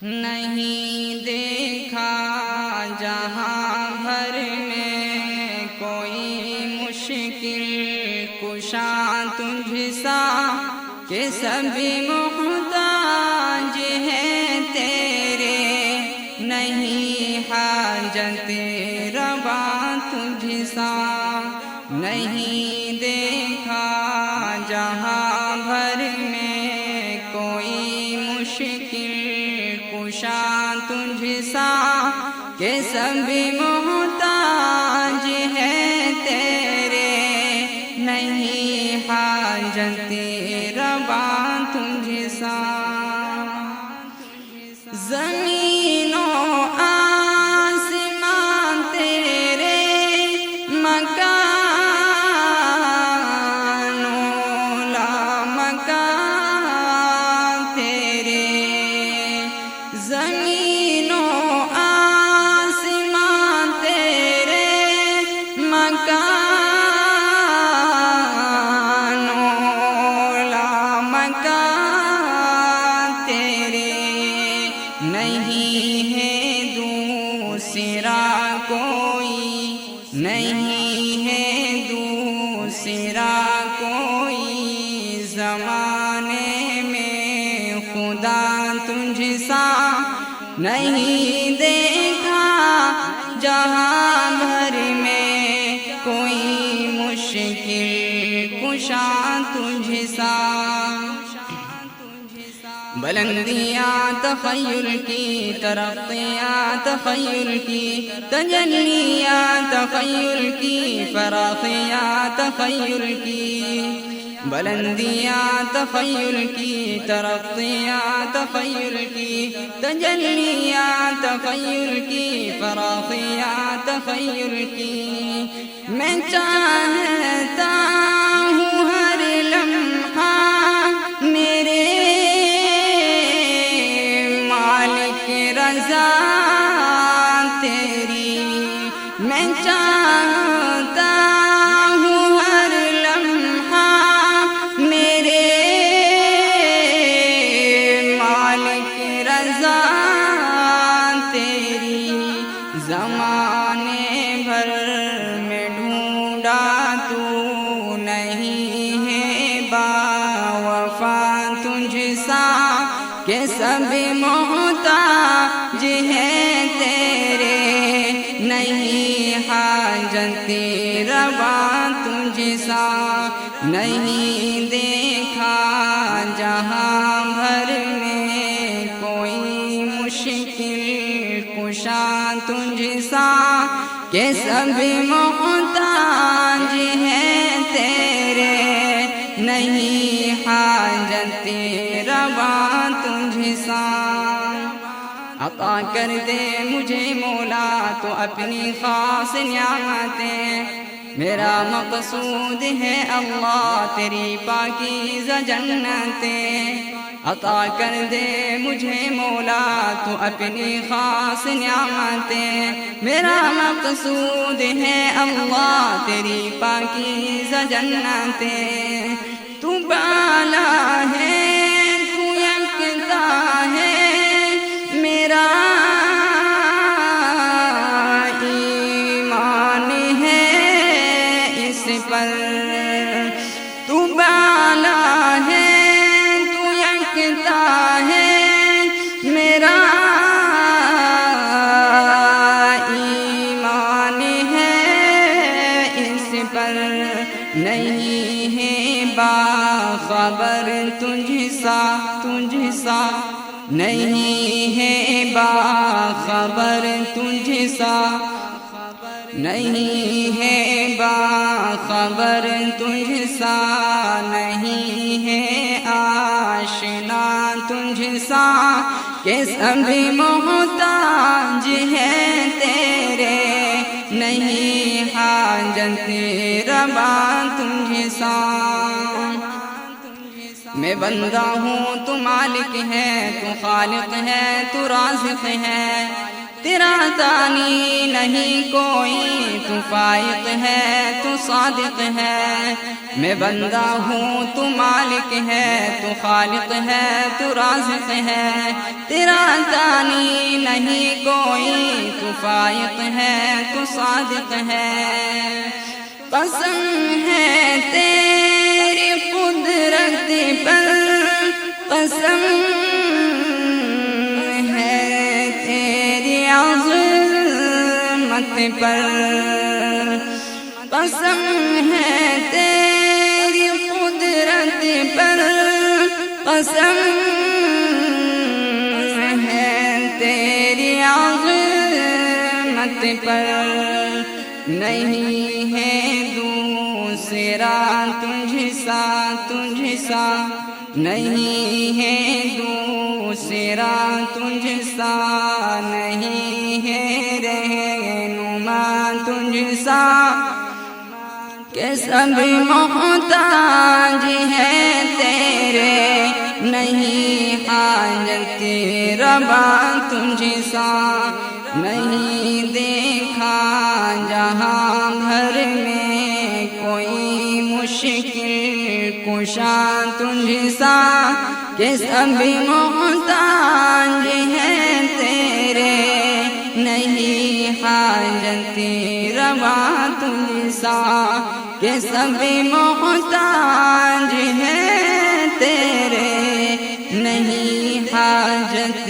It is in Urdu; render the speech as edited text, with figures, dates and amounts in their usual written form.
نہیں دیکھا جہاں بھر میں کوئی مشکل کشا تجھ سا کہ سبھی محتاج ہیں تیرے، نہیں حاجت روا تجھ سا، نہیں دیکھا جہاں بھر میں کوئی مشکل کشا تجھ سا کہ سبھی محتاج ہیں تیرے، نہیں حاجت روا تجھ سا۔ زمین و آسمان تیرے مکان و لا مکان تیرے، زمین و آسمان تیرے مکان و لا مکان تیرے، نہیں ہے دوسرا کوئی، نہیں ہے دوسرا کوئی زمانے میں خدا تجھ سا، نہیں دیکھا جہاں بھر میں کوئی مشکل کشا تجھ سا۔ بلندیاں تخیل کی، ترقیاں تخیل کی، تجلیاں تخیل کی، فراخیاں تخیل کی، بلندیاں تخیل کی، ترقیاں تخیل کی، تجلیاں تخیل کی، فراخیاں تخیل کی، میں چاہتا ہوں ہر لمحہ میرے رضا تیری، میں چاہتا ہوں ہر لمحہ میرے مالک رضا تیری، زمانے بھر میں ڈھونڈا تو نہیں ہے باوفا تجھ سا کہ سب محتاج ہیں تیرے، نہیں حاجت روا تجھ سا، نہیں دیکھا جہاں بھر میں کوئی مشکل کشا تجھ سا کہ سب محتاج ہیں تیرے، نہیں حاجت روا تجھ سا۔ عطا کر دے مجھے مولا تو اپنی خاص نعمتیں، میرا مقصود ہے اللہ تیری پاکیزہ جنتیں، عطا کر دے مجھے مولا تو اپنی خاص نعمتیں، میرا مقصود ہے اللہ تیری پاکیزہ جنتیں، تو بالا ہے تو یکتا ہے میرا ایمان ہے اس پر، تو بالا ہے تو یکتا ہے میرا ایمان ہے اس پر، نہیں ہے باخبر تجھ سا تجھ سا، نہیں ہے باخبر تجھ سا، نہیں ہے باخبر تجھ سا، نہیں ہے آشنا تجھ سا کہ سبھی محتاج ہیں تیرے، نہیں حاجت روا تجھ سا۔ میں بندہ ہوں تو مالک ہے، تو خالق ہے، تو رازق ہے، تیرا ثانی نہیں کوئی، تو فائق ہے تو صادق ہے، میں بندہ ہوں تو مالک ہے، تو خالق ہے تو رازق ہے، تیرا ثانی نہیں کوئی، تو فائق ہے تو صادق ہے، قسم ہے تیری قدرت پر، قسم ہے تیری عظمت پر، قسم ہے تیری قدرت پر، قسم ہے تیری عظمت پر، نہیں ہے دوسرا تجھ سا، تجھ سا نہیں ہے دوسرا تجھ سا، نہیں ہے رہنما تجھ سا، کہ سب محتاج ہے تیرے، نہیں حاجت روا تجھ سا، نہیں دیکھا جہاں بھر میں کوئی مشکل کشا تجھ سا، کہ سب محتاج ہے تیرے، نہیں حاجت روا تجھ سا، کہ سب محتاج ہے تیرے، نہیں حاجت